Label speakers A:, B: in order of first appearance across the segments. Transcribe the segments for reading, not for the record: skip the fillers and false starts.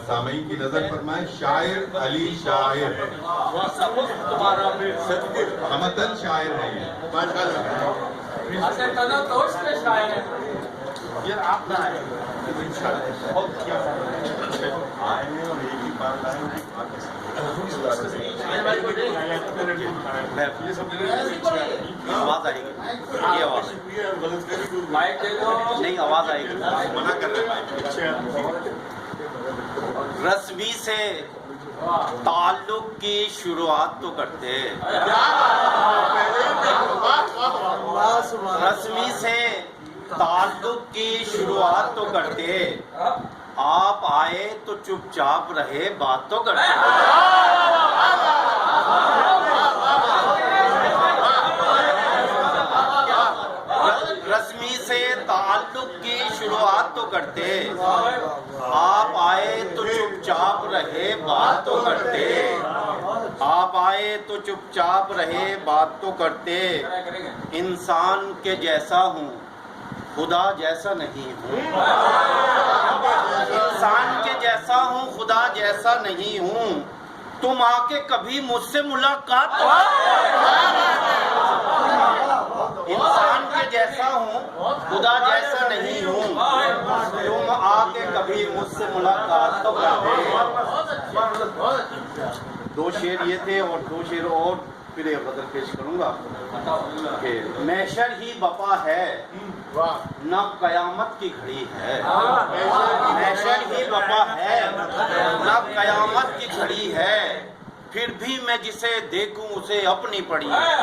A: سامعین کی نظر فرمائیں، شاعر علی شاعر، ہمتن شاعر ہے یہ،
B: یہ آپ نہ آئے
C: آواز آئے گی، یہ آواز نہیں، آواز آئے گی،
A: منع کر رہے ہیں۔
C: رسمی سے تعلق کی شروعات تو کرتے، رسمی سے تعلق کی شروعات تو کرتے، آپ آئے تو چپ چاپ رہے بات تو کرتے۔ رسمی سے تعلق کی شروعات تو کرتے، آپ آئے تو چپ چاپ رہے بات تو کرتے، آپ آئے تو چپ چاپ رہے بات تو کرتے۔ انسان کے جیسا ہوں خدا جیسا نہیں ہوں، انسان کے جیسا ہوں خدا جیسا نہیں ہوں، تم آ کے کبھی مجھ سے ملاقات تو، انسان کے جیسا ہوں خدا جیسا نہیں ہوں، تم آ کے کبھی مجھ سے ملاقات تو کرتے۔ دو شعر یہ تھے اور دو شعر اور پھر ایک غزل پیش کروں گا کہ محشر ہی بپا ہے نہ قیامت کی گھڑی ہے، محشر ہی بپا ہے نہ قیامت کی گھڑی ہے، پھر بھی میں جسے دیکھوں اسے اپنی پڑی ہے،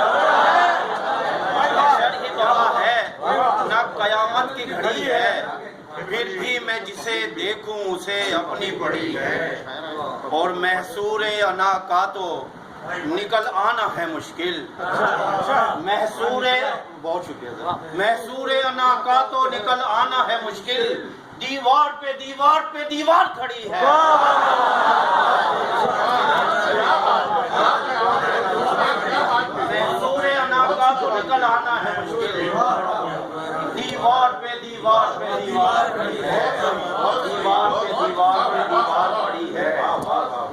C: محشر ہی بپا ہے نہ قیامت کی گھڑی ہے، پھر بھی میں جسے دیکھوں اسے اپنی پڑی ہے، اور محصور انا کا تو نکل آنا ہے مشکل، محصور بہت شکریہ، محصور انا کا تو نکل آنا ہے مشکل، دیوار پہ دیوار پہ دیوار کھڑی ہے، محصور انا کا تو نکل آنا ہے مشکل، دیوار پہ دیوار پہ دیوار کھڑی ہے، دیوار پہ دیوار پہ دیوار کھڑی ہے۔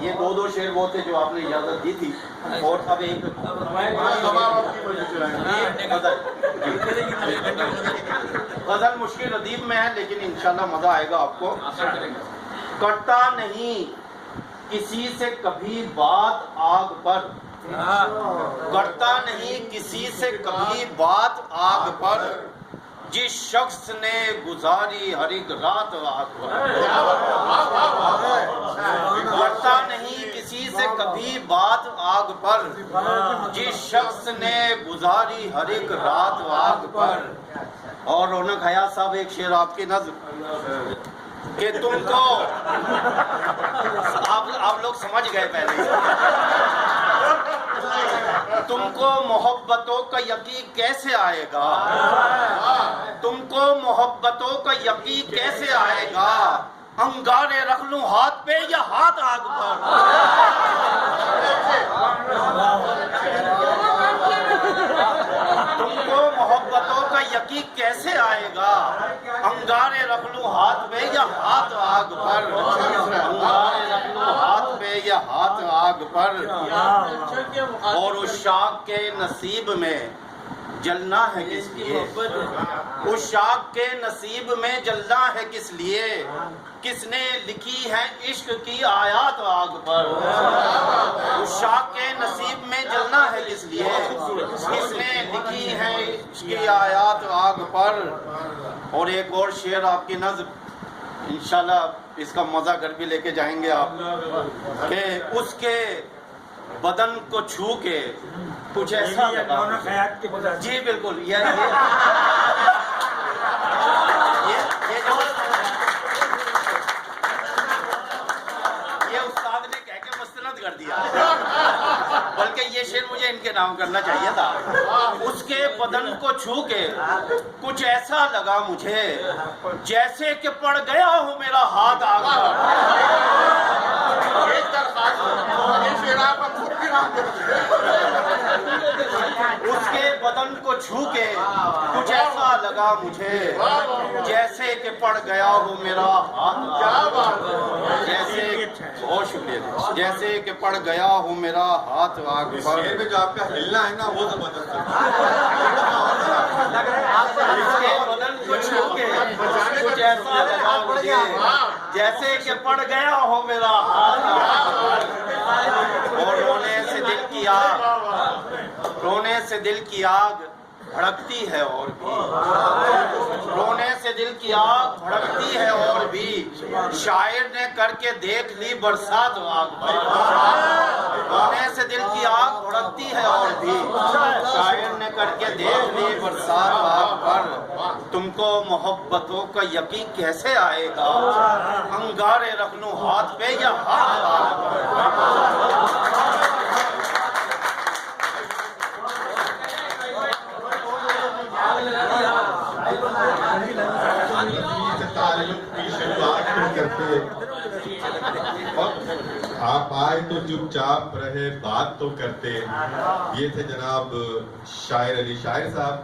C: یہ دو شعر وہ تھے جو آپ نے اجازت دی تھی، اور اب ایک غزل مشکل ردیف میں ہے لیکن انشاءاللہ مزہ آئے گا آپ کو۔ کرتا نہیں کسی سے کبھی بات آگ پر، کرتا نہیں کسی سے کبھی بات آگ پر، جس شخص نے گزاری ہر ایک رات آگ پر، کرتا نہیں کسی سے کبھی بات آگ پر، جس شخص نے گزاری ہر ایک رات آگ پر۔ اور رونق حیات صاحب ایک شعر آپ کی نظم کہ تم کو آپ لوگ سمجھ گئے پہلے، تم کو محبتوں کا یقین کیسے آئے گا، تم کو محبتوں کا یقین کیسے آئے گا، انگارے رکھ لوں ہاتھ پہ یا ہاتھ آگ پر، تم کو محبتوں کا یقین کیسے آئے گا، انگارے رکھ لوں ہاتھ پہ یا ہاتھ آگ پر، انگارے رکھ لوں ہاتھ پہ یا ہاتھ آگ پر۔ اور اس شاخ کے نصیب میں جلنا ہے کس لیے، اس شاخ کے نصیب میں جلنا ہے کس لیے، کس نے لکھی ہے عشق کی آیات آگ پر، اس شاخ کے نصیب میں جلنا ہے کس لیے، کس نے لکھی ہے عشق کی آیات آگ پر۔ اور ایک اور شعر آپ کی نظم، انشاءاللہ اس کا مزہ گھر بھی لے کے جائیں گے آپ، کہ اس کے بدن کو چھو کے کچھ ایسا لگا، جی بالکل، یہ استاد نے کہہ کے مستند کر دیا، بلکہ یہ شعر مجھے ان کے نام کرنا چاہیے تھا۔ اس کے بدن کو چھو کے کچھ ایسا لگا مجھے جیسے کہ پڑ گیا ہوں میرا ہاتھ آگ پر، اس کے بدن کو چھو کے کچھ ایسا لگا مجھے جیسے کہ پڑ گیا ہو میرا ہاتھ، جیسے کہ پڑ گیا ہوں میرا ہاتھ آگ
A: اس
C: پر.
A: شعر میں جو آپ کا ہلنا ہے نا وہ زبردست ہے.
C: اس کے بدن کو چھو کے کچھ ایسا لگا مجھے جیسے کہ پڑ گیا ہو میرا ہاتھ آگ پر. اور رونے سے دل کی آگ بھڑکتی ہے اور بھی. رونے سے دل کی آگ بھڑکتی ہے اور بھی. شاعر نے کر کے دیکھ لی برسات آگ پر. رونے سے دل کی آگ بھڑکتی ہے اور بھی. شاعر نے کر کے دیکھ لی برسات آگ پر. تم کو محبتوں کا یقین کیسے آئے گا؟ انگارے رکھ لوں ہاتھ پہ یا ہاتھ آگ پر.
A: سے تعلق کی شروعات تو کرتے اور آپ آئے تو چپ چاپ رہے بات تو کرتے. یہ تھے جناب شاعر علی شاعر صاحب.